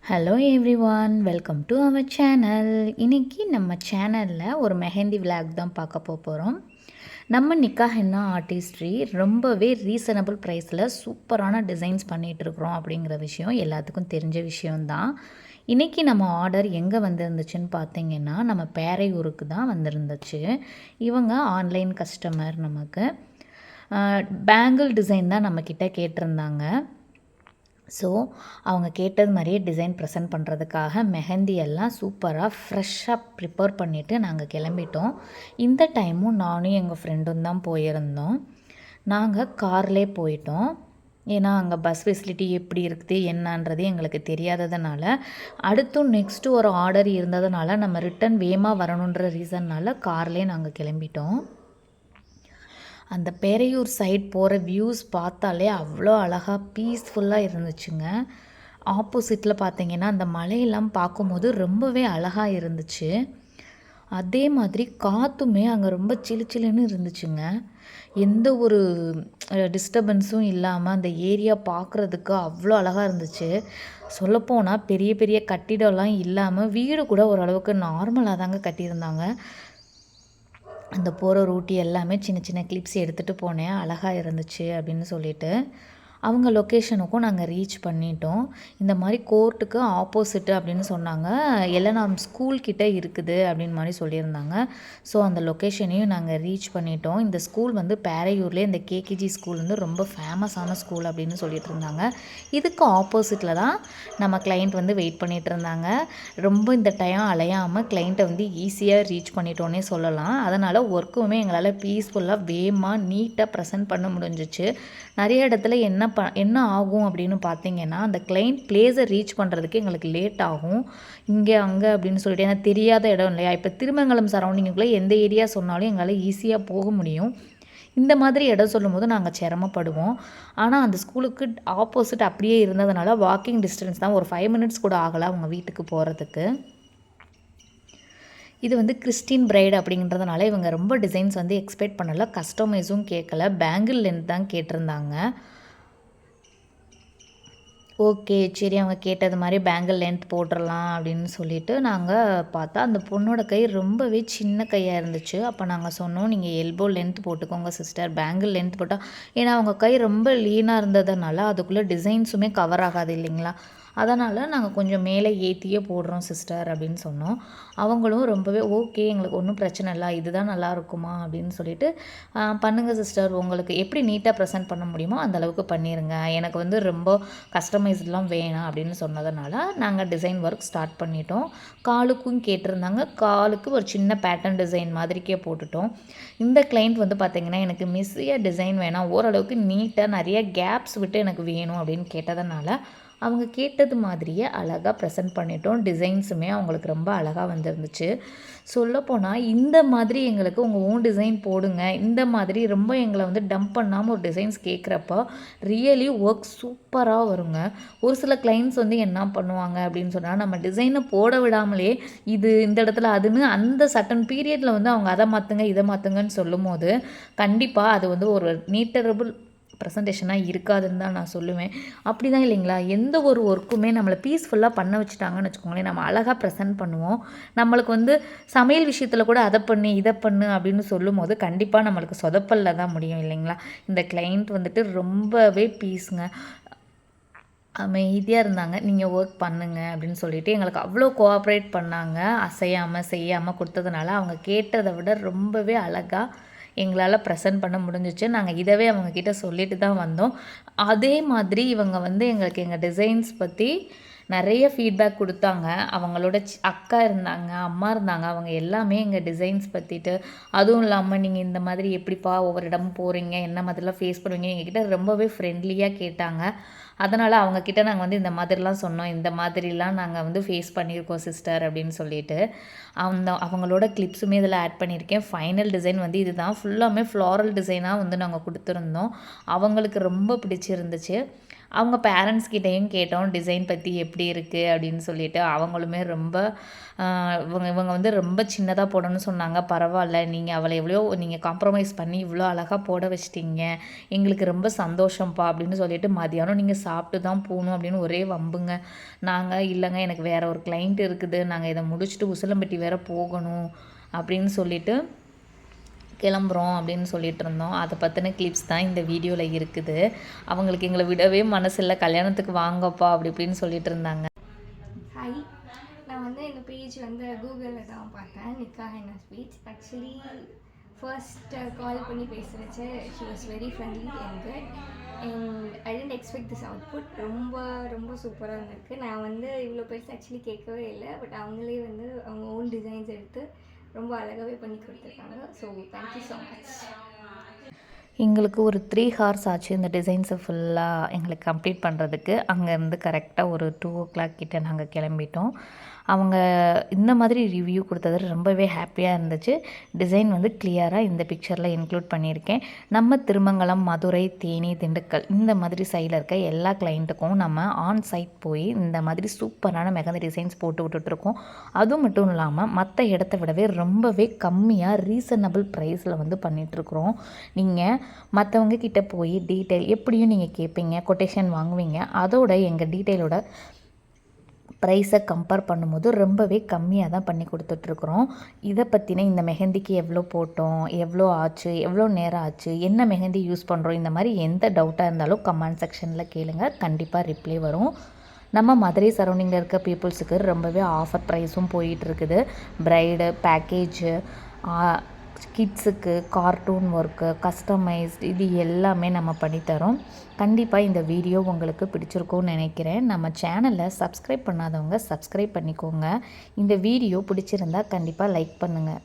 Hello everyone, welcome to our channel. இன்றைக்கி நம்ம சேனலில் ஒரு மெஹந்தி விளாக் தான் பார்க்க போகிறோம். நம்ம நிக்கா ஹென்னா ஆர்டிஸ்ட்ரி ரொம்பவே ரீசனபிள் ப்ரைஸில் சூப்பரான டிசைன்ஸ் பண்ணிகிட்ருக்குறோம் அப்படிங்கிற விஷயம் எல்லாத்துக்கும் தெரிஞ்ச விஷயம்தான். இன்றைக்கி நம்ம ஆர்டர் எங்கே வந்திருந்துச்சுன்னு பார்த்தீங்கன்னா, நம்ம பேரையூருக்கு தான் வந்திருந்துச்சு. இவங்க ஆன்லைன் கஸ்டமர். நமக்கு பேங்கிள் டிசைன் தான் நம்மக்கிட்ட கேட்டிருந்தாங்க. ஸோ அவங்க கேட்டது மாதிரியே டிசைன் ப்ரெசென்ட் பண்ணுறதுக்காக மெஹந்தி எல்லாம் சூப்பராக ஃப்ரெஷ்ஷாக ப்ரிப்பேர் பண்ணிவிட்டு நாங்கள் கிளம்பிட்டோம். இந்த டைமும் நானும் எங்கள் ஃப்ரெண்டும் தான் போயிருந்தோம். நாங்கள் கார்லேயே போயிட்டோம். ஏன்னா அங்கே பஸ் ஃபெசிலிட்டி எப்படி இருக்குது என்னன்றது எங்களுக்கு தெரியாததுனால, அடுத்தும் நெக்ஸ்ட்டு ஒரு ஆர்டர் இருந்ததுனால நம்ம ரிட்டன் வேகமாக வரணுன்ற ரீசன்னால் கார்லேயே நாங்கள் கிளம்பிட்டோம். அந்த பேரையூர் சைட் போகிற வியூஸ் பார்த்தாலே அவ்வளோ அழகாக பீஸ்ஃபுல்லாக இருந்துச்சுங்க. ஆப்போசிட்டில் பார்த்தீங்கன்னா அந்த மலையெல்லாம் பார்க்கும்போது ரொம்பவே அழகாக இருந்துச்சு. அதே மாதிரி காற்றுமே அங்கே ரொம்ப சிலுன்னு இருந்துச்சுங்க. எந்த ஒரு டிஸ்டர்பன்ஸும் இல்லாமல் அந்த ஏரியா பார்க்குறதுக்கு அவ்வளோ அழகாக இருந்துச்சு. சொல்லப்போனால் பெரிய பெரிய கட்டிடம்லாம் இல்லாமல் வீடு கூட ஓரளவுக்கு நார்மலாக தாங்க கட்டியிருந்தாங்க. அந்த போகிற ரூட் எல்லாமே சின்ன சின்ன கிளிப்ஸ் எடுத்துகிட்டு போனேன், அழகாக இருந்துச்சு அப்படின்னு சொல்லிட்டு. அவங்க லொக்கேஷனுக்கும் நாங்கள் ரீச் பண்ணிட்டோம். இந்த மாதிரி கோர்ட்டுக்கு ஆப்போசிட்டு அப்படின்னு சொன்னாங்க. எல்என்ஆர் ஸ்கூல் கிட்டே இருக்குது அப்படின்னு மாதிரி சொல்லியிருந்தாங்க. ஸோ அந்த லொக்கேஷனையும் நாங்கள் ரீச் பண்ணிட்டோம். இந்த ஸ்கூல் வந்து பேரையூர்லேயே இந்த கேகேஜி ஸ்கூல் வந்து ரொம்ப ஃபேமஸான ஸ்கூல் அப்படின்னு சொல்லிட்டு இருந்தாங்க. இதுக்கு ஆப்போசிட்டில் தான் நம்ம கிளைண்ட் வந்து வெயிட் பண்ணிகிட்டு இருந்தாங்க. ரொம்ப இந்த டைம் அலையாமல் கிளைண்ட்டை வந்து ஈஸியாக ரீச் பண்ணிட்டோன்னே சொல்லலாம். அதனால் ஒர்க்குமே எங்களால் பீஸ்ஃபுல்லாக வேகமாக நீட்டாக ப்ரெசென்ட் பண்ண முடிஞ்சிச்சு. நிறைய இடத்துல என்ன ஆகும் அப்படின்னு பார்த்தீங்கன்னா, அந்த கிளைண்ட் பிளேஸை ரீச் பண்ணுறதுக்கு எங்களுக்கு லேட் ஆகும். இங்கே அங்கே அப்படின்னு சொல்லிட்டு, ஏன்னா தெரியாத இடம் இல்லையா. இப்போ திருமங்கலம் சரௌண்டிங்குள்ளே எந்த ஏரியா சொன்னாலும் எங்களால் ஈஸியாக போக முடியும். இந்த மாதிரி இடம் சொல்லும்போது நாங்கள் சிரமப்படுவோம். ஆனால் அந்த ஸ்கூலுக்கு ஆப்போசிட் அப்படியே இருந்ததுனால வாக்கிங் டிஸ்டன்ஸ் தான். ஒரு 5 மினிட்ஸ் கூட ஆகலை அவங்க வீட்டுக்கு போகிறதுக்கு. இது வந்து கிறிஸ்டின் பிரைட் அப்படின்றதுனால இவங்க ரொம்ப டிசைன்ஸ் வந்து எக்ஸ்பெக்ட் பண்ணலை, கஸ்டமைஸும் கேட்கல, பேங்கிள் லென்த் தான் கேட்டிருந்தாங்க. ஓகே, சரி அவங்க கேட்டது மாதிரி பேங்கிள் லென்த் போட்டுடலாம் அப்படின்னு சொல்லிட்டு நாங்கள் பார்த்தா, அந்த பொண்ணோட கை ரொம்பவே சின்ன கையாக இருந்துச்சு. அப்போ நாங்கள் சொன்னோம், நீங்கள் எல்போ லென்த் போட்டுக்கோங்க சிஸ்டர், பேங்கிள் லென்த் போட்டால், ஏன்னா அவங்க கை ரொம்ப லீனாக இருந்ததுனால அதுக்குள்ளே டிசைன்ஸுமே கவர் ஆகாது இல்லைங்களா. அதனால் நாங்கள் கொஞ்சம் மேலே ஏற்றியே போடுறோம் சிஸ்டர் அப்படின்னு சொன்னோம். அவங்களும் ரொம்பவே ஓகே, எங்களுக்கு ஒன்றும் பிரச்சனை இல்லை, இதுதான் நல்லா இருக்குமா அப்படின்னு சொல்லிட்டு, பண்ணுங்கள் சிஸ்டர், உங்களுக்கு எப்படி நீட்டாக ப்ரெசென்ட் பண்ண முடியுமோ அந்தளவுக்கு பண்ணிடுங்க, எனக்கு வந்து ரொம்ப கஸ்டமைஸ்லாம் வேணாம் அப்படின்னு சொன்னதுனால நாங்கள் டிசைன் ஒர்க் ஸ்டார்ட் பண்ணிட்டோம். காலுக்கும் கேட்டிருந்தாங்க, காலுக்கு ஒரு சின்ன பேட்டர்ன் டிசைன் மாதிரிக்கே போட்டுட்டோம். இந்த கிளைண்ட் வந்து பார்த்திங்கன்னா, எனக்கு மிஸ்ஸியாக டிசைன் வேணாம், ஓரளவுக்கு நீட்டாக நிறைய கேப்ஸ் விட்டு எனக்கு வேணும் அப்படின்னு கேட்டதுனால அவங்க கேட்டது மாதிரியே அழகாக ப்ரெசென்ட் பண்ணிட்டோம். டிசைன்ஸுமே அவங்களுக்கு ரொம்ப அழகாக வந்துருந்துச்சு. சொல்லப்போனால் இந்த மாதிரி எங்களுக்கு உங்கள் ஓன் டிசைன் போடுங்க, இந்த மாதிரி ரொம்ப எங்களை வந்து டம்ப் பண்ணாமல் ஒரு டிசைன்ஸ் கேட்குறப்ப ரியலி ஒர்க் சூப்பராக வருங்க. ஒரு சில கிளைண்ட்ஸ் வந்து என்ன பண்ணுவாங்க அப்படின்னு சொன்னால், நம்ம டிசைனை போட விடாமலே இது இந்த இடத்துல அதுன்னு அந்த சட்டன் பீரியடில் வந்து அவங்க அதை மாற்றுங்க இதை மாற்றுங்கன்னு சொல்லும் போது கண்டிப்பாக அது வந்து ஒரு நீட்டரபிள் ப்ரெசன்டேஷனாக இருக்காதுன்னு தான் நான் சொல்லுவேன். அப்படி தான் இல்லைங்களா, எந்த ஒரு ஒர்க்குமே நம்மளை பீஸ்ஃபுல்லாக பண்ண வச்சுட்டாங்கன்னு வச்சுக்கோங்களேன், நம்ம அழகாக ப்ரெசென்ட் பண்ணுவோம். நம்மளுக்கு வந்து சமையல் விஷயத்தில் கூட அதை பண்ணு இதை பண்ணு அப்படின்னு சொல்லும் போது கண்டிப்பாக நம்மளுக்கு சொதப்பல்ல தான் முடியும் இல்லைங்களா. இந்த கிளைண்ட் வந்துட்டு ரொம்பவே பீஸுங்க, அமைதியாக இருந்தாங்க. நீங்கள் ஒர்க் பண்ணுங்க அப்படின்னு சொல்லிட்டு எங்களுக்கு அவ்வளோ கோஆப்ரேட் பண்ணாங்க. அசையாமல் செய்யாமல் கொடுத்ததுனால அவங்க கேட்டதை விட ரொம்பவே அழகாக எங்களால் ப்ரெசென்ட் பண்ண முடிஞ்சிச்சு. நாங்கள் இதவே அவங்கக்கிட்ட சொல்லிட்டு தான் வந்தோம். அதே மாதிரி இவங்க வந்து எங்களுக்கு எங்கள் டிசைன்ஸ் பற்றி நிறைய ஃபீட்பேக் கொடுத்தாங்க. அவங்களோட அக்கா இருந்தாங்க, அம்மா இருந்தாங்க, அவங்க எல்லாமே எங்கள் டிசைன்ஸ் பற்றிட்டு, அதுவும் இல்லாமல் நீங்கள் இந்த மாதிரி எப்படிப்பா ஒவ்வொரு இடமும் போகிறீங்க, என்ன மாதிரிலாம் ஃபேஸ் பண்ணுவீங்க, எங்ககிட்ட ரொம்பவே ஃப்ரெண்ட்லியாக கேட்டாங்க. அதனால் அவங்கக்கிட்ட நாங்கள் வந்து இந்த மாதிரிலாம் சொன்னோம், இந்த மாதிரிலாம் நாங்கள் வந்து ஃபேஸ் பண்ணியிருக்கோம் சிஸ்டர் அப்படின்னு சொல்லிட்டு. அவங்களோட கிளிப்ஸுமே இதில் ஆட் பண்ணியிருக்கேன். ஃபைனல் டிசைன் வந்து இதுதான், ஃபுல்லாமே ஃப்ளாரல் டிசைனாக வந்து நாங்கள் கொடுத்துருந்தோம். அவங்களுக்கு ரொம்ப பிடிச்சிருந்துச்சு. அவங்க பேரண்ட்ஸ் கிட்டேயும் கேட்டோம் டிசைன் பற்றி எப்படி இருக்குது அப்படின்னு சொல்லிட்டு. அவங்களுமே ரொம்ப இவங்க வந்து ரொம்ப சின்னதாக போடணும்னு சொன்னாங்க. பரவாயில்ல, நீங்கள் அவளை எவ்வளோ நீங்கள் காம்ப்ரமைஸ் பண்ணி இவ்வளோ அழகாக போட வச்சிட்டிங்க, எங்களுக்கு ரொம்ப சந்தோஷம்ப்பா அப்படின்னு சொல்லிட்டு, மதியானம் நீங்கள் சாப்பிட்டு தான் போகணும் அப்படின்னு ஒரே வம்புங்க. நாங்கள் இல்லைங்க, எனக்கு வேறு ஒரு கிளைண்ட் இருக்குது, நாங்கள் இதை முடிச்சுட்டு உசிலம்பட்டி வேறு போகணும் அப்படின்னு சொல்லிட்டு கிளம்புறோம் அப்படின்னு சொல்லிட்டு இருந்தோம். அதை பற்றின கிளிப்ஸ் தான் இந்த வீடியோவில் இருக்குது. அவங்களுக்கு எங்களை விடவே மனசில்லை, கல்யாணத்துக்கு வாங்கப்பா அப்படி இப்படின்னு சொல்லிட்டு இருந்தாங்க. ஹாய், நான் வந்து இந்த பேஜ் வந்து கூகுளில் தான் பார்த்தேன், நிக்கா ஹென்னா ஸ்வீட்ஸ். ஆக்சுவலி ஃபர்ஸ்ட் கால் பண்ணி பேசுகிறச்சு she was very friendly and good and I didn't expect this output. ரொம்ப ரொம்ப சூப்பராக இருந்திருக்கு. நான் வந்து இவ்வளோ பெருசு ஆக்சுவலி கேட்கவே இல்லை, பட் அவங்களே வந்து அவங்க ஓன் டிசைன்ஸ் எடுத்து ரொம்ப அழகாகவே பண்ணி கொடுத்துருக்காங்க. So thank you so much. எங்களுக்கு ஒரு 3 ஹார்ஸ் ஆச்சு இந்த டிசைன்ஸை ஃபுல்லாக எங்களுக்கு கம்ப்ளீட் பண்ணுறதுக்கு. அங்கேருந்து கரெக்டாக ஒரு 2:00 கிட்ட நாங்கள் கிளம்பிட்டோம். அவங்க இந்த மாதிரி ரிவ்யூ கொடுத்தது ரொம்பவே ஹாப்பியாக இருந்துச்சு. டிசைன் வந்து கிளியராக இந்த பிக்சரில் இன்க்ளூட் பண்ணியிருக்கேன். நம்ம திருமங்கலம், மதுரை, தேனி, திண்டுக்கல் இந்த மாதிரி சைடில் இருக்க எல்லா கிளைண்ட்டுக்கும் நம்ம ஆன் சைட் போய் இந்த மாதிரி சூப்பரான மெகந்தி டிசைன்ஸ் போட்டு விட்டுட்ருக்கோம். அதுவும் மட்டும் இல்லாமல் மற்ற இடத்த விடவே ரொம்பவே கம்மியாக ரீசனபிள் ப்ரைஸில் வந்து பண்ணிகிட்ருக்குறோம். நீங்கள் மற்றவங்க கிட்டே போய் டீட்டெயில் எப்படியும் நீங்கள் கேட்பீங்க, கொட்டேஷன் வாங்குவீங்க. அதோட எங்கள் டீட்டெயிலோட ப்ரைஸை கம்பேர் பண்ணும்போது ரொம்பவே கம்மியாக தான் பண்ணி கொடுத்துட்ருக்குறோம். இதை பற்றின இந்த மெஹந்திக்கு எவ்வளோ போட்டோம், எவ்வளோ ஆச்சு, எவ்வளோ நேரம் ஆச்சு, என்ன மெஹந்தி யூஸ் பண்ணுறோம், இந்த மாதிரி எந்த டவுட்டாக இருந்தாலும் கமெண்ட் செக்ஷனில் கேளுங்க, கண்டிப்பாக ரிப்ளை வரும். நம்ம மதுரை சரௌண்டிங்கில் இருக்க பீப்புள்ஸுக்கு ரொம்பவே ஆஃபர் ப்ரைஸும் போயிட்டுருக்குது. ப்ரைடு பேக்கேஜு, கிட்ஸுக்கு கார்ட்டூன் ஒர்க்கு, கஸ்டமைஸ்டு இது எல்லாமே நம்ம பண்ணித்தரோம். கண்டிப்பாக இந்த வீடியோ உங்களுக்கு பிடிச்சிருக்கும்னு நினைக்கிறேன். நம்ம சேனலை சப்ஸ்கிரைப் பண்ணாதவங்க சப்ஸ்கிரைப் பண்ணிக்கோங்க. இந்த வீடியோ பிடிச்சிருந்தா கண்டிப்பாக லைக் பண்ணுங்கள்.